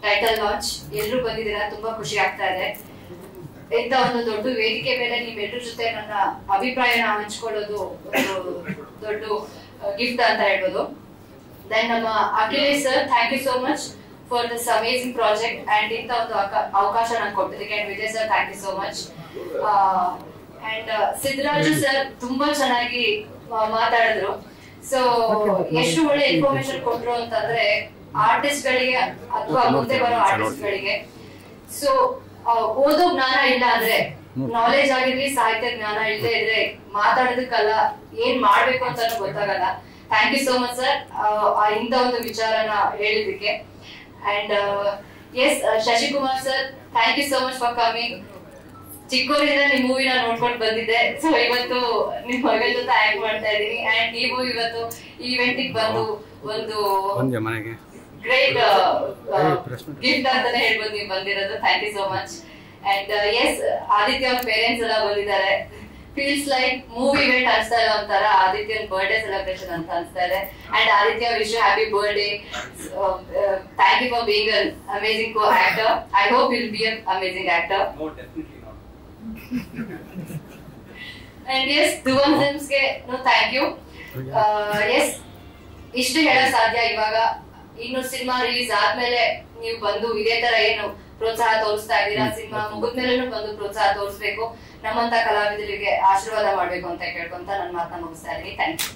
Title launch. ಎಲ್ಲರೂ ಬಂದಿದ್ದೀರಾ, ತುಂಬಾ ಖುಷಿ ಆಗ್ತಾ ಇದೆ. ಇಂತ ಒಂದು ದೊಡ್ಡ ವೇದಿಕೆ ಮೇಲೆ ನಿಮ್ಮೆಲ್ಲರ ಜೊತೆ ನನ್ನ ಅಭಿಪ್ರಾಯನ ಹಂಚ್ಕೊಳ್ಳೋದು ಒಂದು ದೊಡ್ಡ ಗಿಫ್ಟ್ ಅಂತ ಹೇಳ್ಬೋದು. ದೆನ್ ನಮ್ಮ Akhilesh sir, thank you so much for this amazing project and ಇಂತ ಒಂದು ಅವಕಾಶ ನಂಗೆ ಕೊಟ್ಟಿದ್ದಕ್ಕೆ. And Vijay sir, thank you so much. And Siddaraju sir ತುಂಬಾ ಚೆನ್ನಾಗಿ ಮಾತಾಡಿದ್ರು. ಸೊ ಎಷ್ಟು ಒಳ್ಳೆ ಇನ್ಫಾರ್ಮೇಶನ್ ಕೊಟ್ರು ಅಂತಂದ್ರೆ ಆರ್ಟಿಸ್ಟ್ ಗಳಿಗೆ ಅಥವಾ ಮುಂದೆ ಬರೋ ಆರ್ಟಿಸ್ಟ್ ಗಳಿಗೆ. ಸೊ ಓದೋ ಜ್ಞಾನ ಇಲ್ಲ ಅಂದ್ರೆ, ನಾಲೆಜ್ ಆಗಿರ್ಲಿ, ಸಾಹಿತ್ಯ ಜ್ಞಾನ ಇಲ್ಲದೆ ಇದ್ರೆ ಮಾತಾಡೋದಕ್ಕಲ್ಲ, ಏನ್ ಮಾಡ್ಬೇಕು ಅಂತ ಗೊತ್ತಾಗಲ್ಲ. Thank you so much sir ಇಂತ ಒಂದು ವಿಚಾರನ ಹೇಳಿದಕ್ಕೆ. And S Shashikumar sir, thank you so much for coming. ಚಿಕ್ಕವರಿಂದ ನಿಮ್ ಮೂವಿನ ನೋಡ್ಕೊಂಡು ಬಂದಿದ್ದೆ. ಸೊ ಇವತ್ತು ನಿಮ್ ಮಗಳ ಜೊತೆ ಆಕ್ಟ್ ಮಾಡ್ತಾ ಇದೀನಿ. ಅಂಡ್ ನೀವು ಇವತ್ತು ಈವೆಂಟ್ ಬಂದು ಒಂದು ಗ್ರೇಟ್ ಗಿಫ್ಟ್ ಅಂತಾನೆ ಹೇಳ್ಬೋದು ನೀವು ಬಂದಿರೋದು. Thank you so much. And S Aditya ಅವ್ರ ಪೇರೆಂಟ್ಸ್ ಎಲ್ಲ ಬಂದಿದ್ದಾರೆ. ಫೀಲ್ಸ್ ಲೈಕ್ ಮೂವಿ ಇವೆಂಟ್ ಅನ್ಸ್ತಾ ಇಲ್ಲ ಒಂಥರ ಆದಿತ್ಯನ್ ಬರ್ಡೇ ಸೆಲೆಬ್ರೇಷನ್ ಅಂತ ಅನ್ಸ್ತಾ ಇದೆ. And Aditya, wish you happy birthday. Thank you for being an amazing co actor. I hope will be an amazing actor. And S Dhruvan ಫಿಲ್ಮ್ಸ್ಗೆ ಥ್ಯಾಂಕ್ ಯು. ಎಸ್ ಇಷ್ಟು ಹೇಳಕ್ ಸಾಧ್ಯ. ಇವಾಗ ಇನ್ನು ಸಿನಿಮಾ ರಿಲೀಸ್ ಆದ್ಮೇಲೆ ನೀವು ಬಂದು ಇದೇ ತರ ಏನು ಪ್ರೋತ್ಸಾಹ ತೋರಿಸ್ತಾ ಇದ್ದೀರಾ, ಸಿನಿಮಾ ಮುಗಿದ್ಮೇಲೆ ಬಂದು ಪ್ರೋತ್ಸಾಹ ತೋರಿಸ್ಬೇಕು, ನಮ್ಮಂತ ಕಲಾವಿದರಿಗೆ ಆಶೀರ್ವಾದ ಮಾಡ್ಬೇಕು ಅಂತ ಕೇಳ್ಕೊಂತ ನನ್ನ ಮಾತನ್ನ ಮುಗಿಸ್ತಾ ಇದ್ದೀನಿ. Thank you.